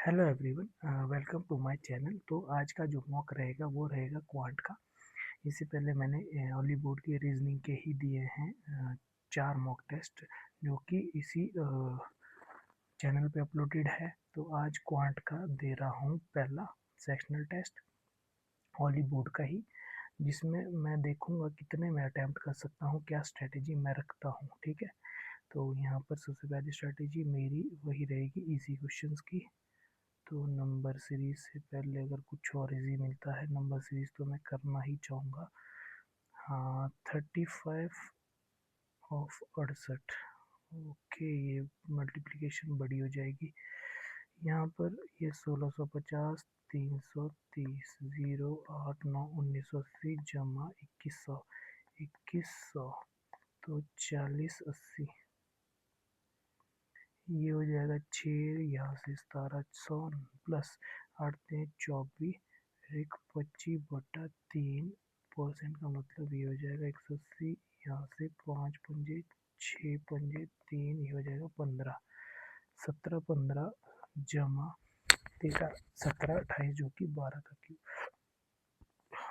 Hello everyone, welcome to my channel. तो आज का जो मॉक रहेगा वो रहेगा क्वांट का। इससे पहले मैंने हॉली बोर्ड के रीजनिंग के ही दिए हैं 4 मॉक टेस्ट जो कि इसी चैनल पे अपलोडेड है। तो आज क्वांट का दे रहा हूँ पहला सेक्शनल टेस्ट हॉली बोर्ड का ही, जिसमें मैं देखूंगा कितने में अटैम्प्ट कर सकता हूँ, क्या स्ट्रेटेजी मैं रखता हूँ। ठीक है, तो यहाँ पर सबसे पहली स्ट्रेटेजी मेरी वही रहेगी, इजी क्वेश्चंस की। तो नंबर सीरीज से पहले अगर कुछ और इजी मिलता है नंबर सीरीज तो मैं करना ही चाहूँगा। हाँ, 35/68। ओके, ये मल्टीप्लिकेशन बड़ी हो जाएगी यहाँ पर। ये 1650, 330, 0, 8, 9, 1980 जमा 2100, 2100 तो 4080। ये हो जाएगा 6, यहाँ से 1700 प्लस 8×3 = 24, एक 25/3% का मतलब ये हो जाएगा 180। यहाँ से 5 पंजे 6 पंजे 3, ये हो जाएगा 15, 17, 15 जमा 13, 17, 28 जो कि 12 का क्यूब।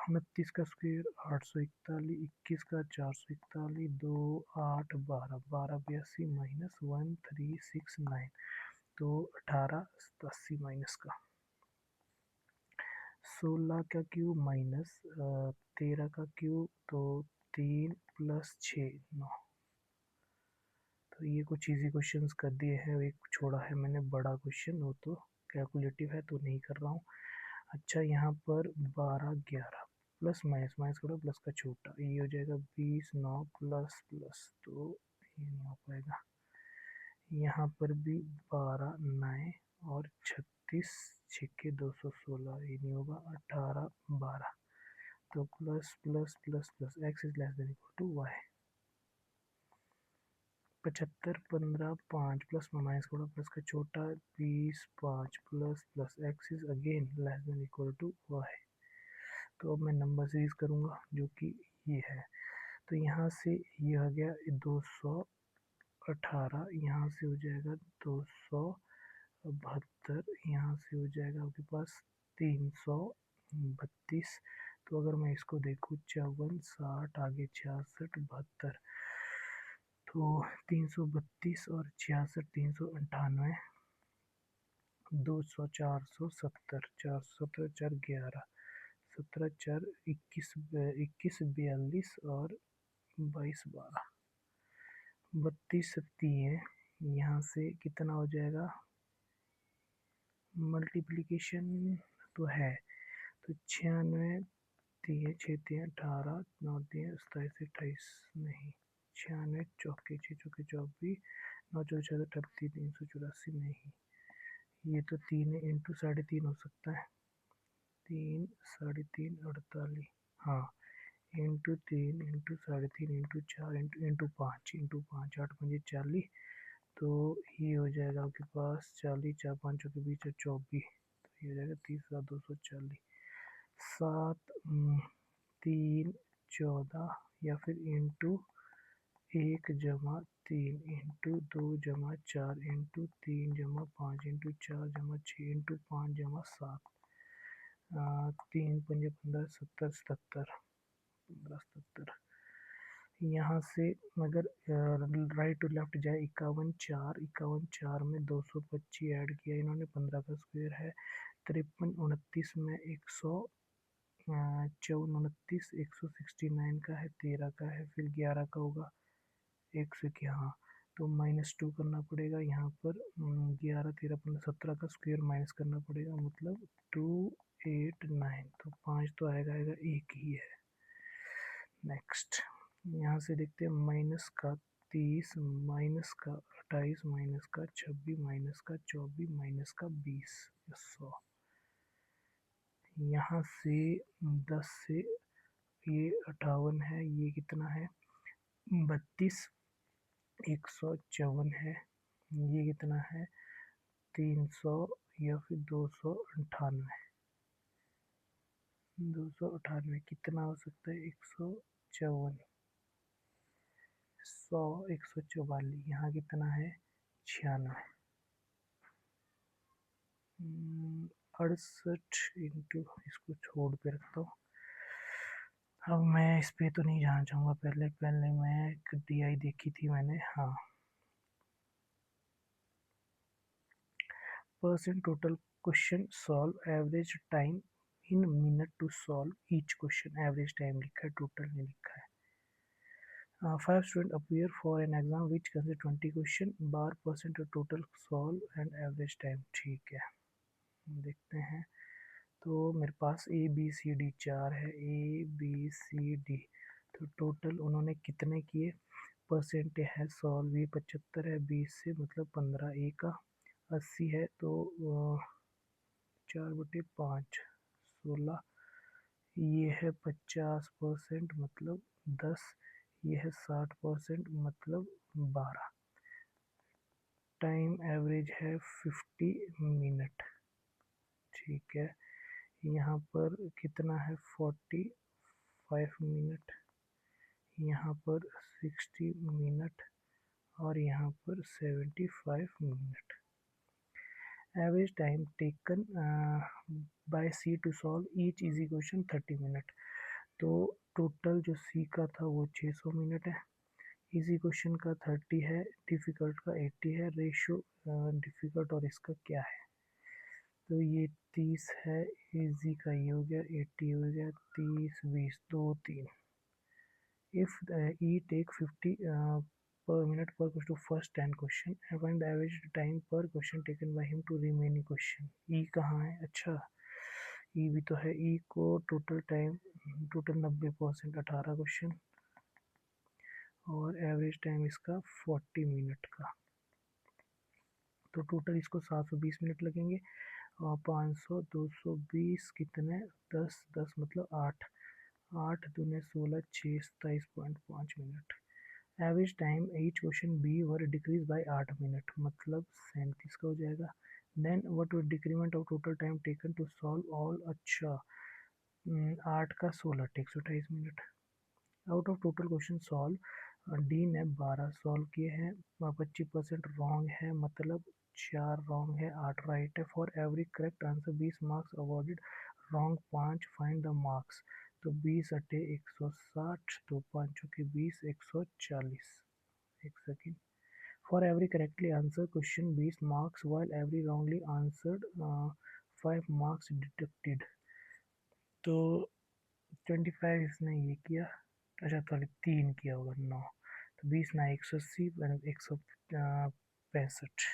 29 का स्क्वायर 841, 21 का 441, 2, 8, 12, 12 82 -1369 तो 1880 माइनस का 16 का क्यूब माइनस 13 का क्यूब तो 3 + 6 9। तो ये कुछ इजी क्वेश्चंस कर दिए हैं, एक छोड़ा है मैंने बड़ा क्वेश्चन, वो तो कैलकुलेटिव है तो नहीं कर रहा हूँ। अच्छा, यहाँ पर 12 11 प्लस माइनस माइनस करो प्लस का छोटा, ये हो जाएगा 20 9 प्लस प्लस, तो ये नहीं हो पाएगा। यहाँ पर भी 12 9 और 36 6 216, ये नहीं होगा। 18 12 तो plus plus plus plus x is less than equal to y. 75 15 5 plus minus करो प्लस का छोटा, 20 5 plus plus x is again less than equal to y. तो अब मैं नंबर सीरीज करूँगा जो कि ये है। तो यहाँ से ये हो गया 218, यहाँ से हो जाएगा 272, यहाँ से हो जाएगा आपके पास 332। तो अगर मैं इसको देखूँ 54 60 आगे 66 72, तो 332 और 66 398, 200 470, 470 4 11, 17 4 21 21 42 और 22 12, 32 है। यहाँ से कितना हो जाएगा, मल्टीप्लिकेशन तो है, तो 96 3 6 3 18 9 3 27 28 नहीं, 96 चौके 6 चौके 24 9 चौके 38 384 नहीं, ये तो 3 इंटू 3.5 हो सकता है। 3 3.5 48, हाँ, इंटू 3 इंटू 3.5 इंटू 4 इंटू 5 8 5 40, तो ये हो जाएगा आपके पास 40, 4 5 के बीच 24, तो ये हो जाएगा 30 240, 7 3 14 या फिर इंटू 1 जमा 3 इंटू 2 जमा 4 इंटू 3 जमा 5 इंटू 4 जमा 6 इंटू 5 जमा 7, 3 5 15 70 77 15 77। यहाँ से अगर राइट टू लेफ्ट जाए 51 4 में 225 ऐड किया इन्होंने, 15 का स्क्वायर है। 53 29 में 154 29 169 का है, 13 का है, फिर 11 का होगा 100 की, हाँ, तो -2 करना पड़ेगा यहाँ पर। 11 13 15 17 का स्क्वायर माइनस करना पड़ेगा, मतलब 289, तो 5 तो आएगा एक ही है। नेक्स्ट यहाँ से देखते हैं माइनस का 30 माइनस का 28 माइनस का 26 माइनस का 24 माइनस का 20 100। यहाँ से 10 से ये 58 है, ये कितना है 32 154 है, ये कितना है 300 या फिर 298, 298 कितना हो सकता है 154 100 144, यहाँ कितना है 96, 68 इंटू, इसको छोड़ पे रखता हूँ। अब मैं इस पे तो नहीं जाना चाहूँगा, पहले पहले मैं एक DI देखी थी मैंने, हाँ। Percent total question solve, average time in minute to solve each question, average time लिखा है, टोटल नहीं लिखा है। 5 students appear for an exam which consists 20 question, bar percent of total solve and average time, ठीक है। देखते हैं, तो मेरे पास A B C D 4 है, A B C D, तो टोटल उन्होंने कितने किए, परसेंट है सॉल्व, ये 75 है, 20 से मतलब 15, A का 80 है, तो 4/5 16, ये है 50% मतलब 10, ये है 60% मतलब 12, टाइम एवरेज है 50 मिनट, ठीक है। यहाँ पर कितना है 45 मिनट, यहाँ पर 60 मिनट, और यहाँ पर 75 मिनट। Average time taken by C to solve each easy question 30 minute, तो टोटल जो सी का था वो 600 मिनट है, इजी क्वेश्चन का 30 है, डिफ़िकल्ट का 80 है, रेशो डिफ़िकल्ट और इसका क्या है, तो ये 30 है, इजी का ये हो गया, 80 हो गया, 30 20 2 3। If E take 50 per minute per question to first 10 question and find the average time per question taken by him to remaining question। ई कहाँ है, अच्छा ई भी तो है, ई को टोटल टाइम, टोटल 90%, 18 क्वेश्चन, और एवरेज टाइम इसका 40 मिनट का, तो टोटल इसको 720 मिनट लगेंगे, और 500 220 कितने, 10 10 मतलब 8, 8 दूने 16, 6 27.5 minute. Average time each question be were decrease by 8 minute, मतलब 37 का हो जाएगा। Then what would decrement of total time taken to solve all, अच्छा 8 का 16 128 minute. Out of total question solve, D ने 12 सॉल्व किए हैं, 25% रॉन्ग है, मतलब 4 रॉन्ग है, 8 राइट है। For every correct answer 20 marks awarded, wrong 5, find the marks, तो 20 अटे 160, तो 5 के 20 140। एक second. For every correctly answer question 20 marks, while every wrongly answered 5 marks deducted, तो 25 इसने ये किया, अच्छा सॉरी 3 किया होगा 9, तो 20 ना 180 165।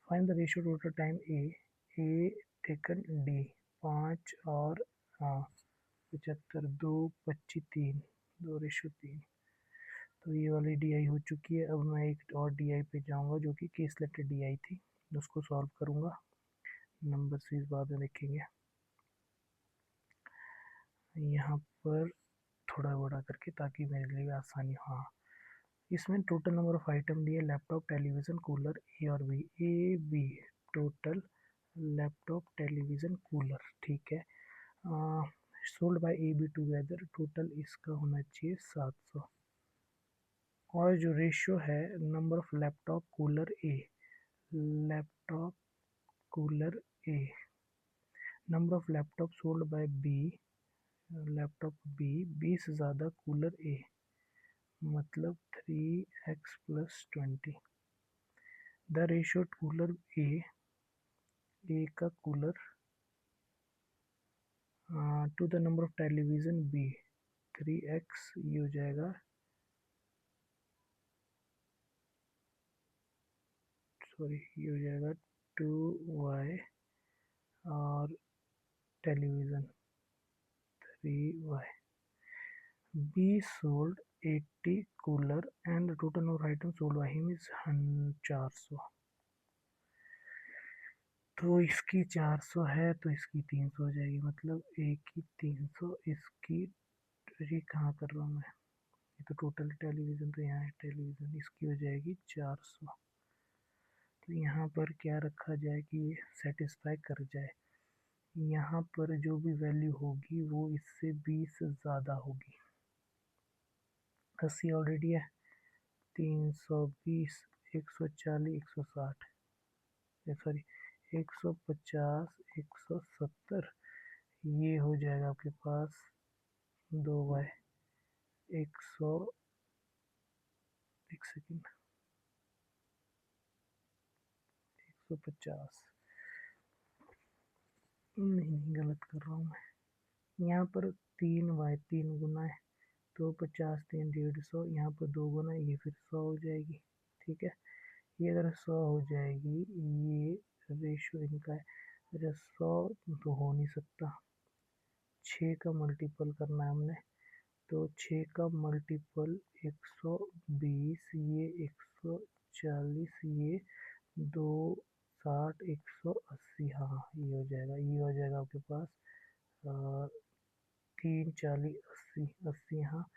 Find the ratio total time a taken D 5 और 75, 2 25 3, 2:3, तो ये वाली DI हो चुकी है। अब मैं एक और DI पे जाऊंगा जो कि केस लेटर DI थी, उसको सॉल्व करूंगा, नंबर सीरीज बाद में देखेंगे। यहाँ पर थोड़ा बड़ा करके ताकि मेरे लिए आसानी, हाँ। इसमें टोटल नंबर ऑफ आइटम दिए, लैपटॉप टेलीविज़न कूलर, ए और B, A B total laptop television cooler, ठीक है। Sold by A B together, total इसका होना चाहिए 700, और जो रेशियो है number of laptop cooler A, laptop cooler A, number of laptop sold by B, laptop B, 20 से ज़्यादा कूलर ए, मतलब 3x + 20, the ratio cooler A का cooler to the number of television B, 3x, ये हो जाएगा, sorry ये हो जाएगा 2y, और television 3y। Be sold 80 cooler and total number of item sold by him is 400, तो इसकी 400 है तो इसकी 300 हो जाएगी, मतलब एक की 300, इसकी, ये कहाँ कर रहा हूँ मैं, ये तो टोटल टेलीविज़न, तो यहाँ है टेलीविज़न, इसकी हो जाएगी 400, तो यहाँ पर क्या रखा जाए कि ये सेटिस्फाई कर जाए, यहाँ पर जो भी वैल्यू होगी वो इससे 20 ज़्यादा होगी, 80 ऑलरेडी है, 320, 140, 160, सॉरी 150, 170, ये हो जाएगा आपके पास 2/, 100, एक सेकेंड, 150, नहीं गलत कर रहा हूँ मैं, यहाँ पर 3/3 गुना है तो 50, 3, 150, यहाँ पर 2 गुना, ये फिर 100 हो जाएगी। ठीक है, ये अगर 100 हो जाएगी, ये रेशो इनका है। अच्छा 100 तो हो नहीं सकता, 6 का मल्टीपल करना है हमने, तो 6 का मल्टीपल 120, ये 140, ये 260, 180, हाँ ये हो जाएगा, ये हो जाएगा आपके पास 3, 40, 80, 80, हाँ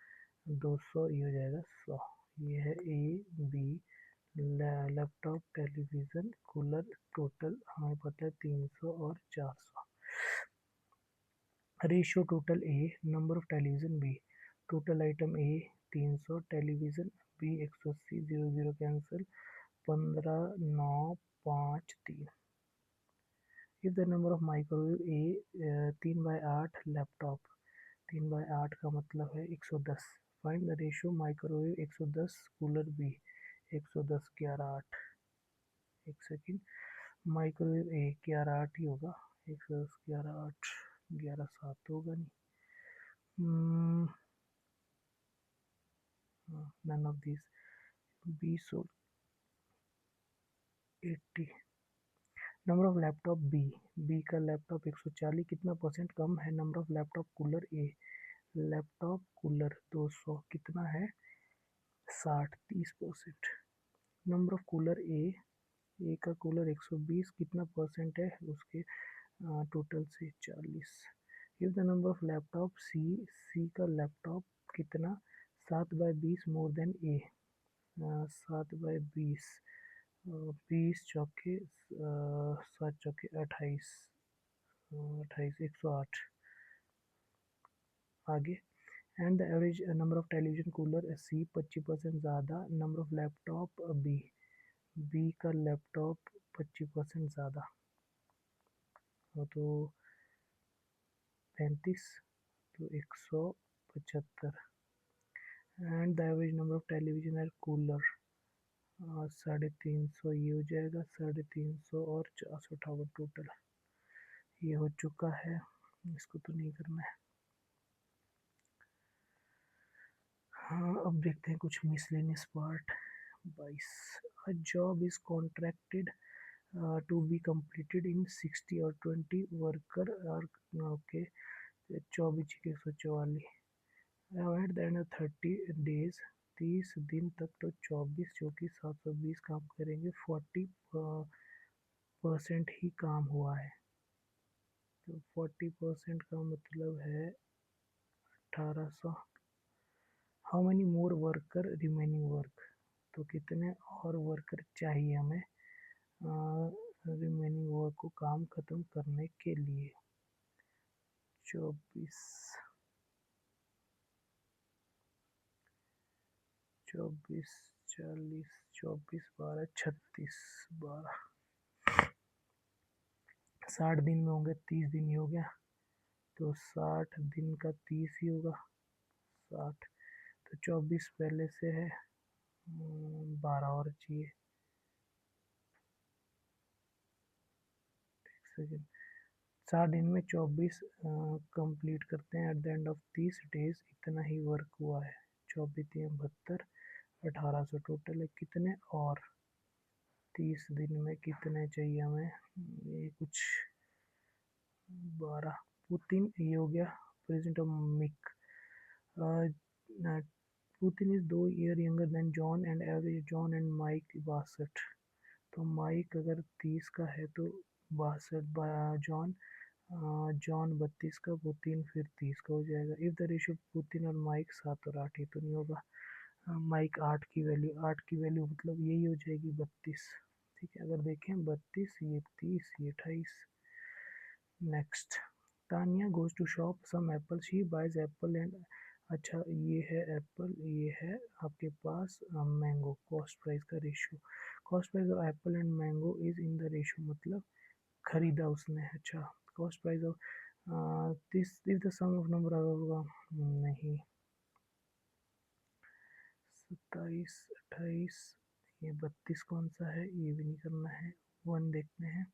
200, ये हो जाएगा 100। ये है A B, laptop, television, cooler, total हमें पता है 300 और 400। Ratio total A, number of television B, total item A 300, television B 180, 00 cancel, 15, 9, 5, 3। If the number of microwave A 3/8, laptop 3/8 का मतलब है 110, find the ratio microwave 110, cooler B 110, 11, 8, एक second, microwave ए 11, 8 ही होगा, 110, 11, 8, 11, 7 होगा नहीं, none of these, B so 80। Number of laptop B, B का laptop 140, कितना percent कम है number of laptop cooler A, laptop cooler 200 कितना है 60, 30%। नंबर ऑफ कूलर ए का कूलर 120 कितना परसेंट है उसके टोटल से 40। If the number of laptop C, C का लैपटॉप कितना 7/20 मोर देन ए, 7/20, 20 चौके 7 चौके 28, 28, 108। आगे, and the average number of television cooler C 25% ज़्यादा, number of laptop B, B का लैपटॉप 25% ज़्यादा हो तो 35, तो 175, and the average number of television and cooler 350, ये हो जाएगा 350 और 458 टोटल, ये हो चुका है, इसको तो नहीं करना है। हाँ अब देखते हैं कुछ miscellaneous part. 22, a job is contracted to be completed in 60 or 20 worker are okay, 24 के 144, at the end of 30 days, 30 दिन तक, तो 24 जो कि 720 काम करेंगे, 40% ही काम हुआ है, तो 40% का मतलब है 1800। How many more worker remaining work, तो कितने और वर्कर चाहिए हमें रिमेनिंग वर्क को काम खत्म करने के लिए। 24, 24, 40, 24, 12, 36, 12, 60 दिन में होंगे, 30 दिन ही हो गया, तो 60 दिन का 30 ही होगा, 60, तो 24 पहले से है, 12 और चाहिए, एक सेकेंड, 60 दिन में 24 कंप्लीट करते हैं, eight the end of 30 days इतना ही वर्क हुआ है, 24, 72, 1800 टोटल है, कितने और 30 दिन में कितने चाहिए हमें, ये कुछ 12, पुतिन, ये हो गया present of Mike, Putin is 2 year younger than John and average John and Mike 62, तो माइक अगर 30 का है तो 62, जॉन जॉन 32 का, पुतिन फिर 30 का हो जाएगा। इफ द रेशियो पुतिन और माइक 7 और 8, ये तो नहीं होगा, माइक 8 की वैल्यू, 8 की वैल्यू मतलब यही हो जाएगी 32। ठीक है, अगर देखें 32, ये 30, ये 28। Next, Tania goes to shop some apple, she buys apple and, अच्छा ये है एप्पल, ये है आपके पास मैंगो, कॉस्ट प्राइस का ratio, cost price of apple and mango is in the ratio, मतलब खरीदा उसने। अच्छा, cost price of this is the sum of number होगा नहीं, 27, 28, ये 32 कौन सा है, ये भी नहीं करना है। वन देखते हैं,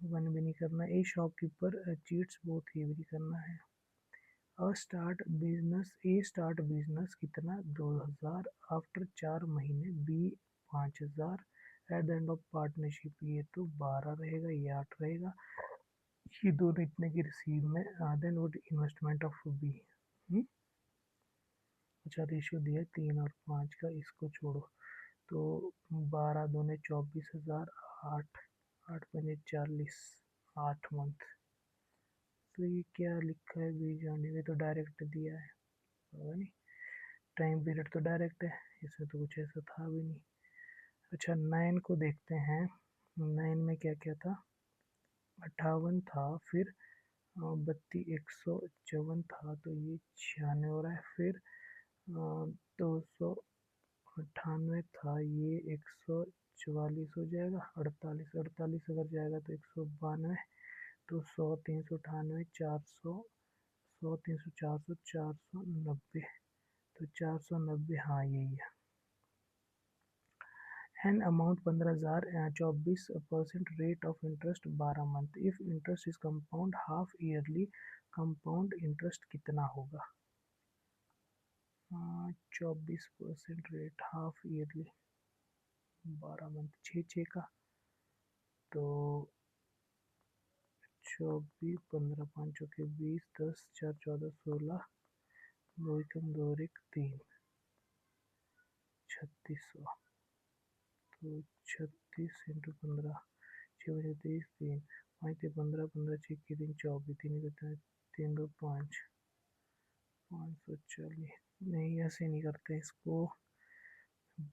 वन भी नहीं करना। ए शॉपकीपर चीट्स बोथ, ये भी नहीं करना है। ए स्टार्ट बिजनेस कितना, 2000 आफ्टर 4 महीने, B 5000 at the end of partnership, ये तो 12 रहेगा, ये 8 रहेगा, ये दोनों इतने की रिसीव में। Then would investment of B. अच्छा, रेशियो दिया 3 और 5 का, इसको छोड़ो। तो 12 दूने 24,000, 8 8 पंजे 40, 8 मंथ। तो ये क्या लिखा है, बी जाने में तो डायरेक्ट दिया है, पता नहीं। टाइम पीरियड तो डायरेक्ट है, इसमें तो कुछ ऐसा था भी नहीं। अच्छा, 9 को देखते हैं। 9 में क्या क्या था, 58 था, फिर 154 था, तो ये 96 हो रहा है। फिर 298 था, ये 144 हो जाएगा। 48 48 अगर जाएगा तो 192, तो 100 398, 400, 100 300 400, 490, तो 490, हाँ यही है। An amount 15,000, 24% rate of interest 12 month. If interest is compound half yearly, compound interest कितना होगा। 24% रेट हाफ ईयरली, 12 मंथ, 6 का, तो 24, 15, 5 चौके 20, 10 4 14, 16, 2 एकम 2 और 1 3, 3600, तो 36 इंटू 15, 6 बजे 23, 3 5 से 15, 15 6 के दिन 24, 3 करते हैं 3 2 5, 540। नहीं, ऐसे नहीं करते इसको,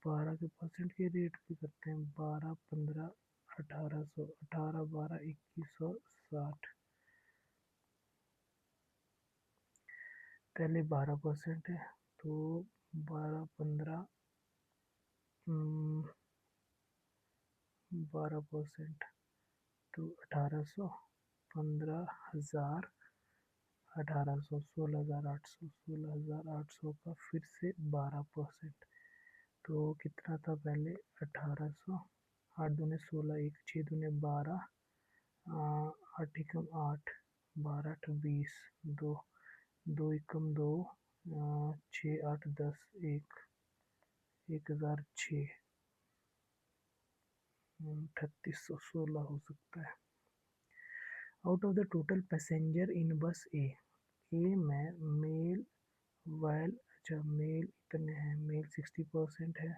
12 के परसेंट के रेट पे करते हैं। 12 15, 1800, 18 12, 2160। पहले 12% है, तो 12 15, 12%, तो 1800, 15,000, 1800, 16,800, 16,800 का फिर से 12%, तो कितना था पहले, 1800, 8 दूने 16, 1 6 दूने 12, 8 एकम 8, 12 8 20, 2 2 एकम 2, 6 8 10, 1 1006, 3816 हो सकता है। Out of the total passenger in bus A, में मेल वाइल, अच्छा मेल इतने हैं, मेल 60% है,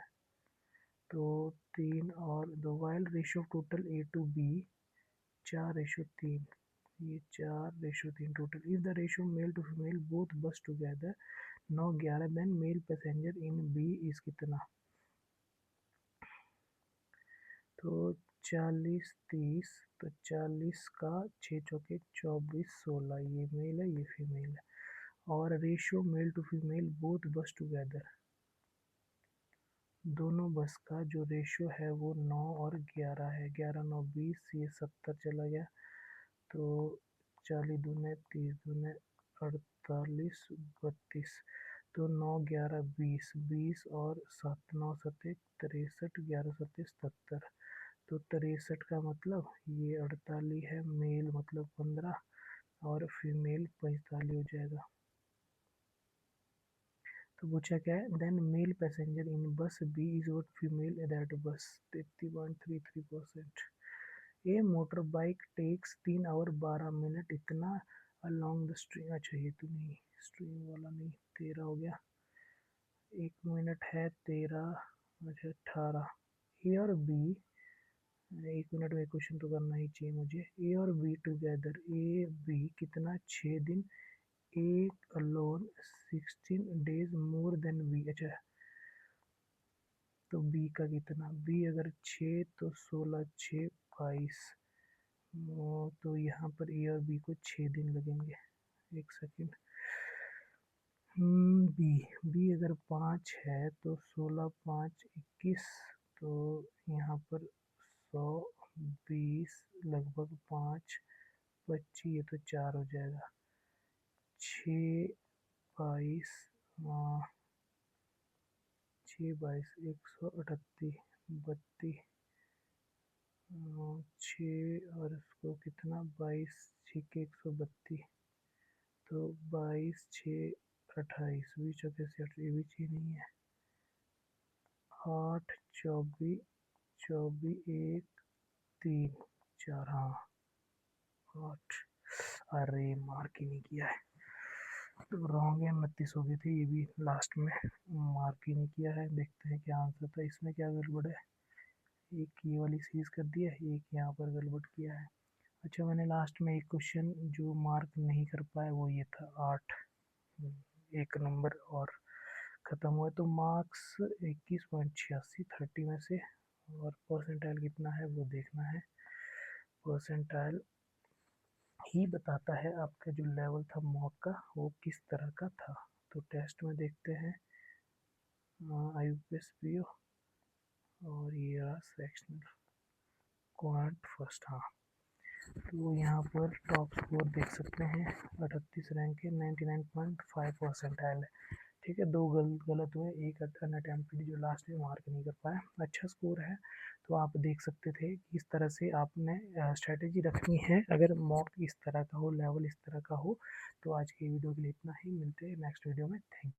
तो 3 और 2, while ratio total A to B 4:3, ये 4:3 total. If the ratio male to female both bus together 9 11, then male passenger in B is कितना, तो 40 30, तो 40 का 6 चौके 24 16, ये मेल है, ये फीमेल है। और ratio male to female both bus together, दोनों बस का जो रेशियो है वो 9 और 11 है। 11 9 20, ये 70 चला गया, तो 40 दूने 30 दूने 48 32, तो 9 11 20, 20 और 7 9 7 63, 11 7 77, तो 63 का मतलब ये 48 है, मेल मतलब 15 और फीमेल 45 हो जाएगा। तो पूछा क्या है, then male passenger in bus B is what female that bus, 33.33%। A motor bike takes 3 hour 12 minute इतना अलॉन्ग द स्ट्रीम, अच्छा ये तो नहीं, स्ट्रीम वाला नहीं, 13 हो गया, 1 मिनट है 13, अच्छा 18। ए और बी, 1 मिनट में क्वेश्चन तो करना ही चाहिए मुझे। ए और बी टुगेदर, ए बी कितना, 6 दिन, A alone 16 days more than B, अच्छा तो बी का कितना, बी अगर 6 तो 16 6 22, तो यहाँ पर ए और बी को 6 दिन लगेंगे। एक सेकेंड, बी बी अगर 5 है तो 16 5 21, तो यहाँ पर 100 20 लगभग 5 25, ये तो 4 हो जाएगा। 6 22 6 22 138 32 6 और इसको कितना 22 6 के 132 तो 22 6 28 20 चौके से 8 ये भी चीज नहीं है। 8 24 24 1 3 4 हाँ 8। अरे मार्क ही नहीं किया है तो रॉन्ग है। 29 हो गए थे, ये भी लास्ट में मार्क ही नहीं किया है। देखते हैं क्या आंसर था इसमें, क्या गड़बड़ है। एक ये वाली सीरीज कर दिया है, एक यहाँ पर गड़बड़ किया है। अच्छा मैंने लास्ट में एक क्वेश्चन जो मार्क नहीं कर पाया वो ये था 8, एक नंबर और ख़त्म हुआ। तो मार्क्स 21.86 30 में से, और परसेंटाइल कितना है वो देखना है। परसेंटाइल ही बताता है आपका जो लेवल था मॉक का वो किस तरह का था। तो टेस्ट में देखते हैं IUPAC PO और ये रहा सेक्शनल क्वांट फर्स्ट। हाँ तो यहाँ पर टॉप स्कोर देख सकते हैं 38 रैंक है, 99.5 परसेंटाइल है। ठीक है, 2 गलत हुए, एक अनअटेम्प्टेड जो लास्ट में मार्क नहीं कर पाया। अच्छा स्कोर है। तो आप देख सकते थे कि इस तरह से आपने स्ट्रैटेजी रखनी है अगर मॉक इस तरह का हो, लेवल इस तरह का हो। तो आज की वीडियो के लिए इतना ही, मिलते हैं नेक्स्ट वीडियो में। Thank you.